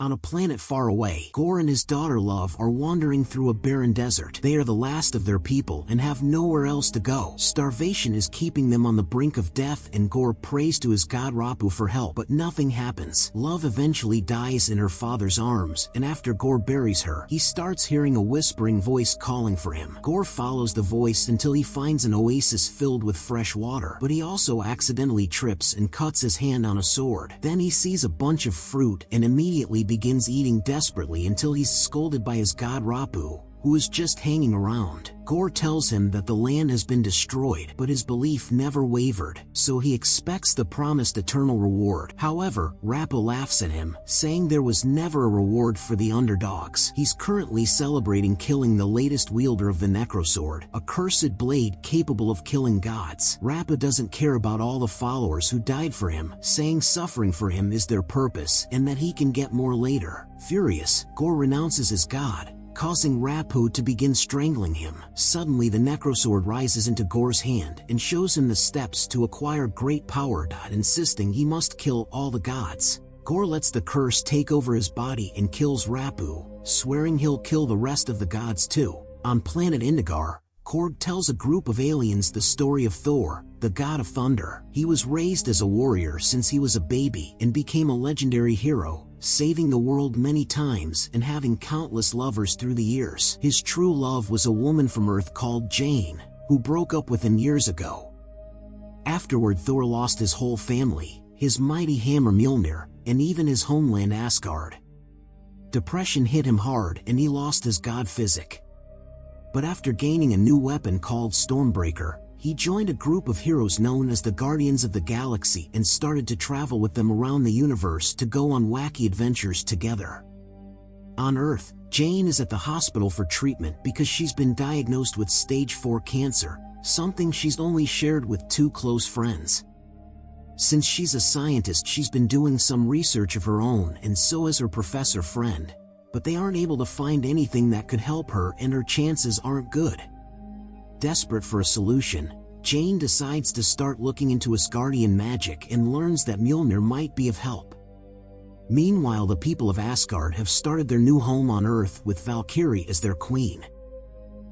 On a planet far away, Gorr and his daughter Love are wandering through a barren desert. They are the last of their people and have nowhere else to go. Starvation is keeping them on the brink of death, and Gorr prays to his god Rapu for help, but nothing happens. Love eventually dies in her father's arms, and after Gorr buries her, he starts hearing a whispering voice calling for him. Gorr follows the voice until he finds an oasis filled with fresh water, but he also accidentally trips and cuts his hand on a sword. Then he sees a bunch of fruit and immediately begins eating desperately until he's scolded by his god Rapu, who is just hanging around. Gorr tells him that the land has been destroyed, but his belief never wavered, so he expects the promised eternal reward. However, Rapu laughs at him, saying there was never a reward for the underdogs. He's currently celebrating killing the latest wielder of the Necrosword, a cursed blade capable of killing gods. Rapu doesn't care about all the followers who died for him, saying suffering for him is their purpose and that he can get more later. Furious, Gorr renounces his god, causing Rapu to begin strangling him. Suddenly the Necrosword rises into Gorr's hand and shows him the steps to acquire great power, insisting he must kill all the gods. Gorr lets the curse take over his body and kills Rapu, swearing he'll kill the rest of the gods too. On planet Indigar, Korg tells a group of aliens the story of Thor, the god of thunder. He was raised as a warrior since he was a baby and became a legendary hero, saving the world many times and having countless lovers through the years. His true love was a woman from Earth called Jane, who broke up with him years ago. Afterward, Thor lost his whole family, his mighty hammer Mjolnir, and even his homeland Asgard. Depression hit him hard and he lost his god physic. But after gaining a new weapon called Stormbreaker, he joined a group of heroes known as the Guardians of the Galaxy and started to travel with them around the universe to go on wacky adventures together. On Earth, Jane is at the hospital for treatment because she's been diagnosed with stage 4 cancer, something she's only shared with 2 close friends. Since she's a scientist, she's been doing some research of her own, and so has her professor friend, but they aren't able to find anything that could help her and her chances aren't good. Desperate for a solution, Jane decides to start looking into Asgardian magic and learns that Mjolnir might be of help. Meanwhile, the people of Asgard have started their new home on Earth with Valkyrie as their queen.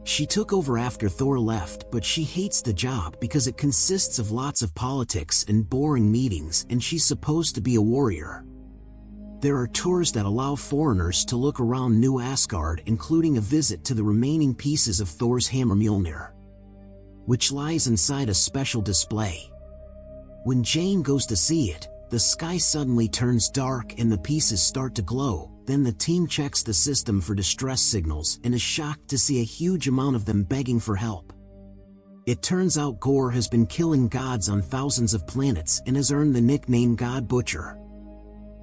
She took over after Thor left, but she hates the job because it consists of lots of politics and boring meetings, and she's supposed to be a warrior. There are tours that allow foreigners to look around New Asgard, including a visit to the remaining pieces of Thor's hammer Mjolnir, which lies inside a special display. When Jane goes to see it, the sky suddenly turns dark and the pieces start to glow. Then the team checks the system for distress signals and is shocked to see a huge amount of them begging for help. It turns out Gorr has been killing gods on thousands of planets and has earned the nickname God Butcher.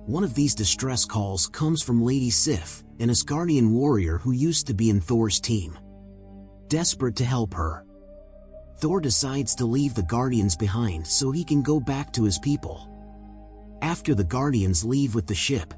One of these distress calls comes from Lady Sif, an Asgardian warrior who used to be in Thor's team. Desperate to help her, Thor decides to leave the Guardians behind so he can go back to his people. After the Guardians leave with the ship,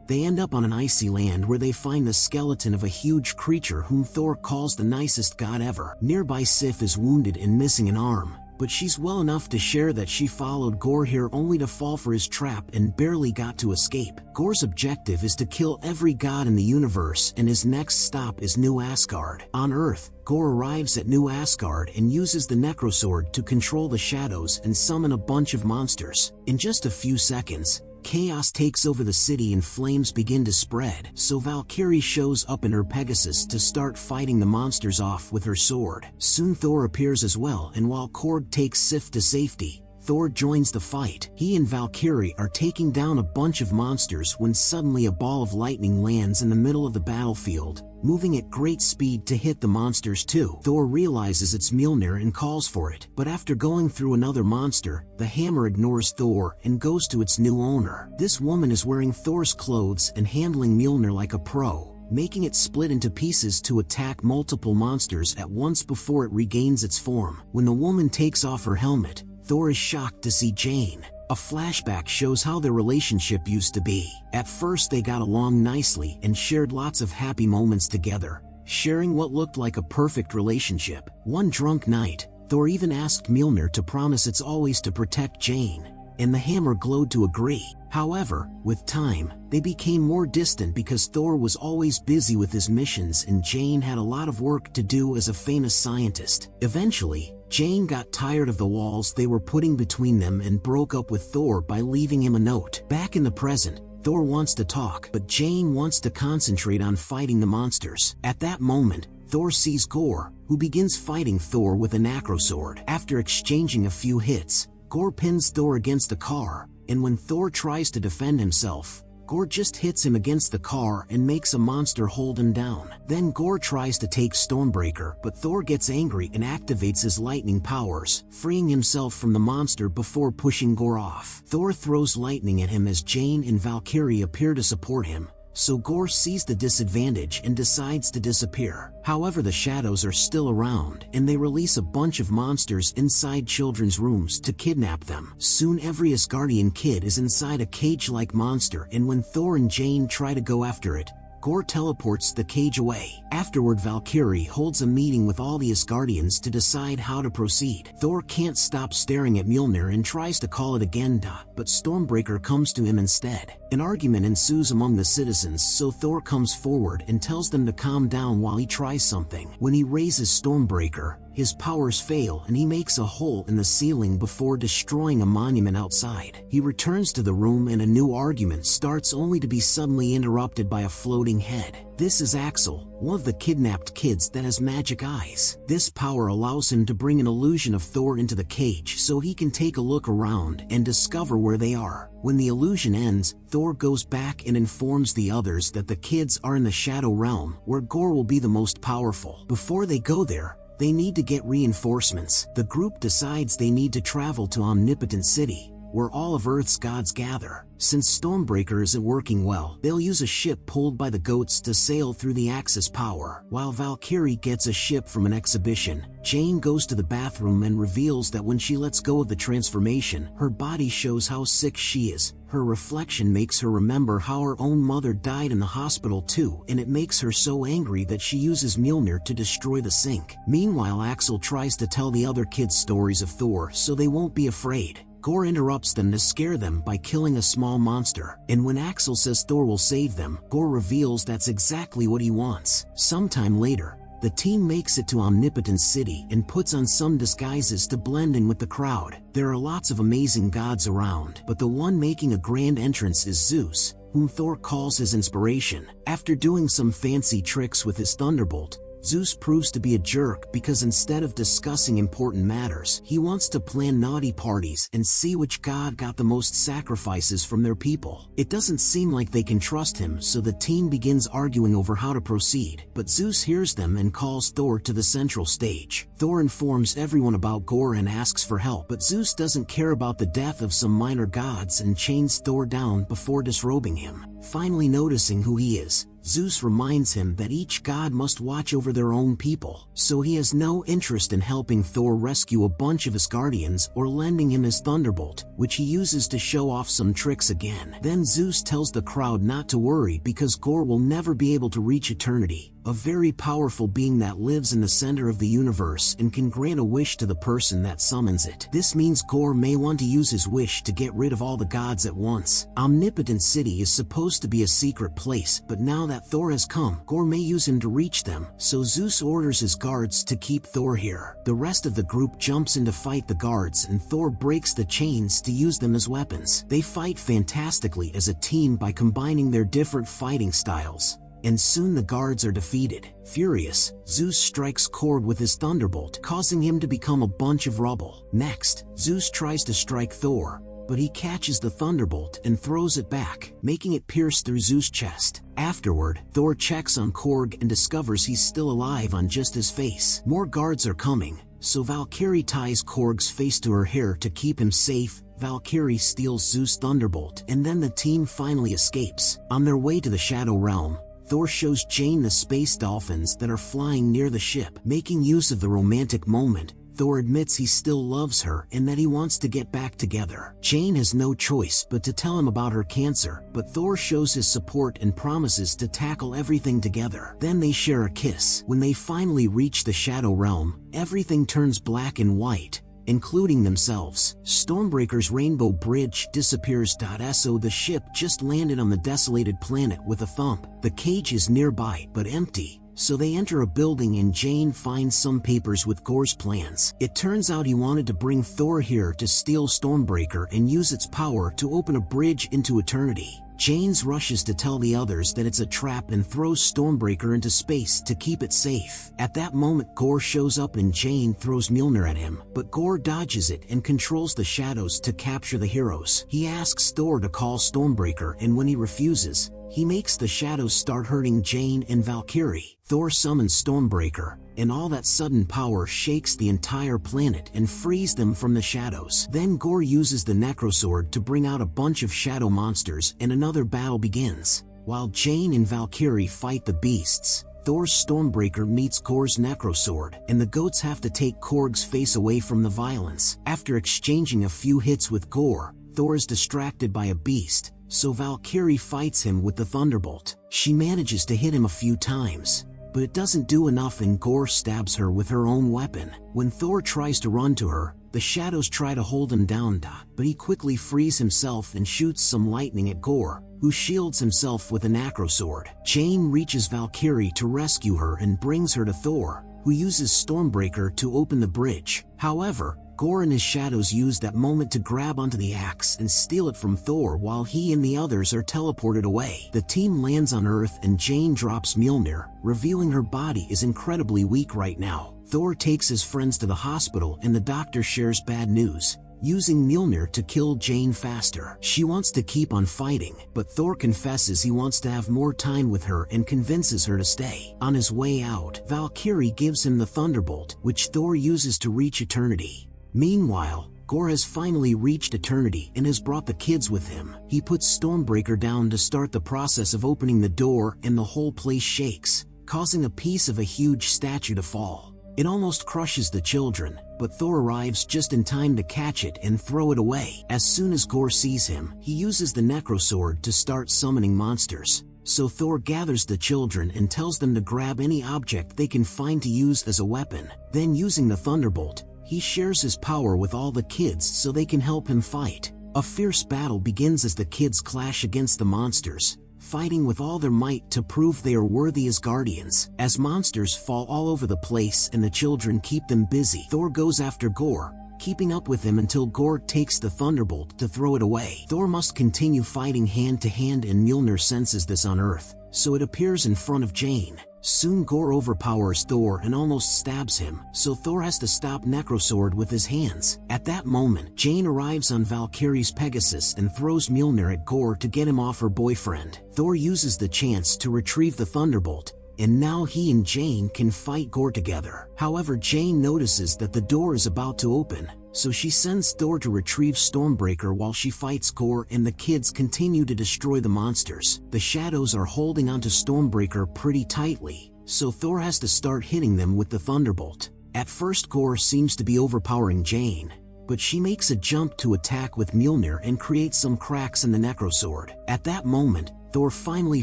they end up on an icy land where they find the skeleton of a huge creature whom Thor calls the nicest god ever. Nearby, Sif is wounded and missing an arm, but she's well enough to share that she followed Gorr here only to fall for his trap and barely got to escape. Gorr's objective is to kill every god in the universe, and his next stop is New Asgard. On Earth, Gorr arrives at New Asgard and uses the Necrosword to control the shadows and summon a bunch of monsters. In just a few seconds, chaos takes over the city and flames begin to spread, so Valkyrie shows up in her Pegasus to start fighting the monsters off with her sword. Soon Thor appears as well, and while Korg takes Sif to safety, Thor joins the fight. He and Valkyrie are taking down a bunch of monsters when suddenly a ball of lightning lands in the middle of the battlefield, moving at great speed to hit the monsters too. Thor realizes it's Mjolnir and calls for it, but after going through another monster, the hammer ignores Thor and goes to its new owner. This woman is wearing Thor's clothes and handling Mjolnir like a pro, making it split into pieces to attack multiple monsters at once before it regains its form. When the woman takes off her helmet, Thor is shocked to see Jane. A flashback shows how their relationship used to be. At first they got along nicely and shared lots of happy moments together, sharing what looked like a perfect relationship. One drunk night, Thor even asked Mjolnir to promise it's always to protect Jane, and the hammer glowed to agree. However, with time, they became more distant because Thor was always busy with his missions and Jane had a lot of work to do as a famous scientist. Eventually, Jane got tired of the walls they were putting between them and broke up with Thor by leaving him a note. Back in the present, Thor wants to talk, but Jane wants to concentrate on fighting the monsters. At that moment, Thor sees Gorr, who begins fighting Thor with a necrosword. After exchanging a few hits, Gorr pins Thor against a car, and when Thor tries to defend himself, Gorr just hits him against the car and makes a monster hold him down. Then Gorr tries to take Stormbreaker, but Thor gets angry and activates his lightning powers, freeing himself from the monster before pushing Gorr off. Thor throws lightning at him as Jane and Valkyrie appear to support him, so Gorr sees the disadvantage and decides to disappear. However, the shadows are still around, and they release a bunch of monsters inside children's rooms to kidnap them. Soon every Asgardian kid is inside a cage-like monster, and when Thor and Jane try to go after it, Gorr teleports the cage away. Afterward, Valkyrie holds a meeting with all the Asgardians to decide how to proceed. Thor can't stop staring at Mjolnir and tries to call it again, but Stormbreaker comes to him instead. An argument ensues among the citizens, so Thor comes forward and tells them to calm down while he tries something. When he raises Stormbreaker, his powers fail and he makes a hole in the ceiling before destroying a monument outside. He returns to the room and a new argument starts, only to be suddenly interrupted by a floating head. This is Axel, one of the kidnapped kids that has magic eyes. This power allows him to bring an illusion of Thor into the cage so he can take a look around and discover where they are. When the illusion ends, Thor goes back and informs the others that the kids are in the Shadow Realm, where Gorr will be the most powerful. Before they go there, they need to get reinforcements. The group decides they need to travel to Omnipotent City, where all of Earth's gods gather. Since Stormbreaker isn't working well, they'll use a ship pulled by the goats to sail through the Axis power. While Valkyrie gets a ship from an exhibition, Jane goes to the bathroom and reveals that when she lets go of the transformation, her body shows how sick she is. Her reflection makes her remember how her own mother died in the hospital too, and it makes her so angry that she uses Mjolnir to destroy the sink. Meanwhile, Axel tries to tell the other kids stories of Thor so they won't be afraid. Gorr interrupts them to scare them by killing a small monster, and when Axel says Thor will save them, Gorr reveals that's exactly what he wants. Sometime later, the team makes it to Omnipotent City and puts on some disguises to blend in with the crowd. There are lots of amazing gods around, but the one making a grand entrance is Zeus, whom Thor calls his inspiration. After doing some fancy tricks with his thunderbolt, Zeus proves to be a jerk because instead of discussing important matters, he wants to plan naughty parties and see which god got the most sacrifices from their people. It doesn't seem like they can trust him, so the team begins arguing over how to proceed, but Zeus hears them and calls Thor to the central stage. Thor informs everyone about Gorr and asks for help, but Zeus doesn't care about the death of some minor gods and chains Thor down before disrobing him. Finally noticing who he is, Zeus reminds him that each god must watch over their own people, so he has no interest in helping Thor rescue a bunch of Asgardians or lending him his thunderbolt, which he uses to show off some tricks again. Then Zeus tells the crowd not to worry because Gorr will never be able to reach eternity, a very powerful being that lives in the center of the universe and can grant a wish to the person that summons it. This means Gorr may want to use his wish to get rid of all the gods at once. Omnipotent City is supposed to be a secret place, but now that Thor has come, Gorr may use him to reach them, so Zeus orders his guards to keep Thor here. The rest of the group jumps in to fight the guards and Thor breaks the chains to use them as weapons. They fight fantastically as a team by combining their different fighting styles, and soon the guards are defeated. Furious, Zeus strikes Korg with his thunderbolt, causing him to become a bunch of rubble. Next, Zeus tries to strike Thor, but he catches the thunderbolt and throws it back, making it pierce through Zeus' chest. Afterward, Thor checks on Korg and discovers he's still alive on just his face. More guards are coming, so Valkyrie ties Korg's face to her hair to keep him safe. Valkyrie steals Zeus' thunderbolt, and then the team finally escapes. On their way to the Shadow Realm, Thor shows Jane the space dolphins that are flying near the ship. Making use of the romantic moment, Thor admits he still loves her and that he wants to get back together. Jane has no choice but to tell him about her cancer, but Thor shows his support and promises to tackle everything together. Then they share a kiss. When they finally reach the Shadow Realm, everything turns black and white, including themselves. Stormbreaker's rainbow bridge disappears. So the ship just landed on the desolated planet with a thump. The cage is nearby, but empty. So they enter a building and Jane finds some papers with Gorr's plans. It turns out he wanted to bring Thor here to steal Stormbreaker and use its power to open a bridge into eternity. Jane rushes to tell the others that it's a trap and throws Stormbreaker into space to keep it safe. At that moment, Gorr shows up and Jane throws Mjolnir at him, but Gorr dodges it and controls the shadows to capture the heroes. He asks Thor to call Stormbreaker, and when he refuses, he makes the shadows start hurting Jane and Valkyrie. Thor summons Stormbreaker, and all that sudden power shakes the entire planet and frees them from the shadows. Then Gorr uses the Necrosword to bring out a bunch of shadow monsters and another battle begins. While Jane and Valkyrie fight the beasts, Thor's Stormbreaker meets Gorr's Necrosword, and the goats have to take Korg's face away from the violence. After exchanging a few hits with Gorr, Thor is distracted by a beast, so Valkyrie fights him with the Thunderbolt. She manages to hit him a few times, but it doesn't do enough and Gorr stabs her with her own weapon. When Thor tries to run to her, the shadows try to hold him down, but he quickly frees himself and shoots some lightning at Gorr, who shields himself with a Necrosword. Jane reaches Valkyrie to rescue her and brings her to Thor, who uses Stormbreaker to open the bridge. However, Gorr and his shadows use that moment to grab onto the axe and steal it from Thor while he and the others are teleported away. The team lands on Earth and Jane drops Mjolnir, revealing her body is incredibly weak right now. Thor takes his friends to the hospital and the doctor shares bad news, using Mjolnir to kill Jane faster. She wants to keep on fighting, but Thor confesses he wants to have more time with her and convinces her to stay. On his way out, Valkyrie gives him the Thunderbolt, which Thor uses to reach eternity. Meanwhile, Gorr has finally reached eternity and has brought the kids with him. He puts Stormbreaker down to start the process of opening the door and the whole place shakes, causing a piece of a huge statue to fall. It almost crushes the children, but Thor arrives just in time to catch it and throw it away. As soon as Gorr sees him, he uses the Necrosword to start summoning monsters. So Thor gathers the children and tells them to grab any object they can find to use as a weapon. Then using the Thunderbolt, he shares his power with all the kids so they can help him fight. A fierce battle begins as the kids clash against the monsters, fighting with all their might to prove they are worthy as guardians. As monsters fall all over the place and the children keep them busy, Thor goes after Gorr, keeping up with him until Gorr takes the Thunderbolt to throw it away. Thor must continue fighting hand to hand and Mjolnir senses this on Earth, so it appears in front of Jane. Soon Gorr overpowers Thor and almost stabs him, so Thor has to stop Necrosword with his hands. At that moment, Jane arrives on Valkyrie's Pegasus and throws Mjolnir at Gorr to get him off her boyfriend. Thor uses the chance to retrieve the Thunderbolt, and now he and Jane can fight Gorr together. However, Jane notices that the door is about to open, so she sends Thor to retrieve Stormbreaker while she fights Gorr and the kids continue to destroy the monsters. The shadows are holding onto Stormbreaker pretty tightly, so Thor has to start hitting them with the Thunderbolt. At first Gorr seems to be overpowering Jane, but she makes a jump to attack with Mjolnir and creates some cracks in the Necrosword. At that moment, Thor finally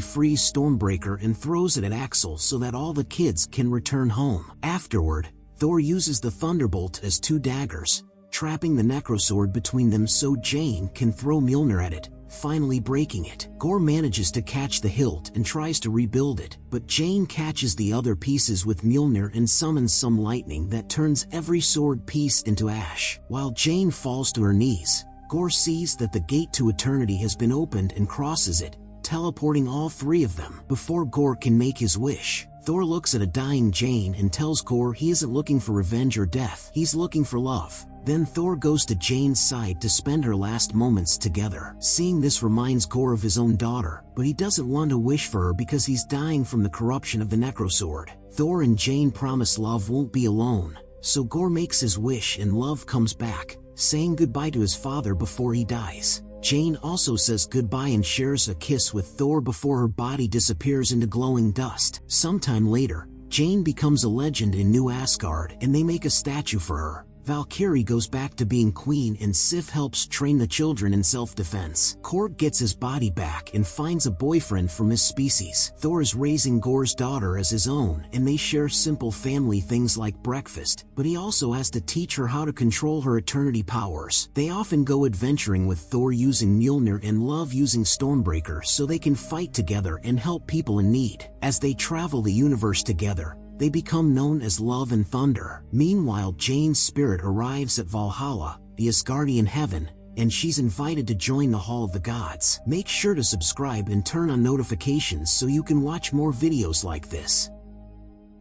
frees Stormbreaker and throws it at Axel so that all the kids can return home. Afterward, Thor uses the Thunderbolt as two daggers, trapping the Necrosword between them so Jane can throw Mjolnir at it, finally breaking it. Gorr manages to catch the hilt and tries to rebuild it, but Jane catches the other pieces with Mjolnir and summons some lightning that turns every sword piece into ash. While Jane falls to her knees, Gorr sees that the gate to eternity has been opened and crosses it, teleporting all three of them. Before Gorr can make his wish, Thor looks at a dying Jane and tells Gorr he isn't looking for revenge or death, he's looking for love. Then Thor goes to Jane's side to spend her last moments together. Seeing this reminds Gorr of his own daughter, but he doesn't want to wish for her because he's dying from the corruption of the Necrosword. Thor and Jane promise love won't be alone, so Gorr makes his wish and love comes back, saying goodbye to his father before he dies. Jane also says goodbye and shares a kiss with Thor before her body disappears into glowing dust. Sometime later, Jane becomes a legend in New Asgard and they make a statue for her. Valkyrie goes back to being queen and Sif helps train the children in self-defense. Korg gets his body back and finds a boyfriend from his species. Thor is raising Gorr's daughter as his own, and they share simple family things like breakfast, but he also has to teach her how to control her eternity powers. They often go adventuring with Thor using Mjolnir and love using Stormbreaker so they can fight together and help people in need. As they travel the universe together, they become known as Love and Thunder. Meanwhile, Jane's spirit arrives at Valhalla, the Asgardian heaven, and she's invited to join the Hall of the Gods. Make sure to subscribe and turn on notifications so you can watch more videos like this.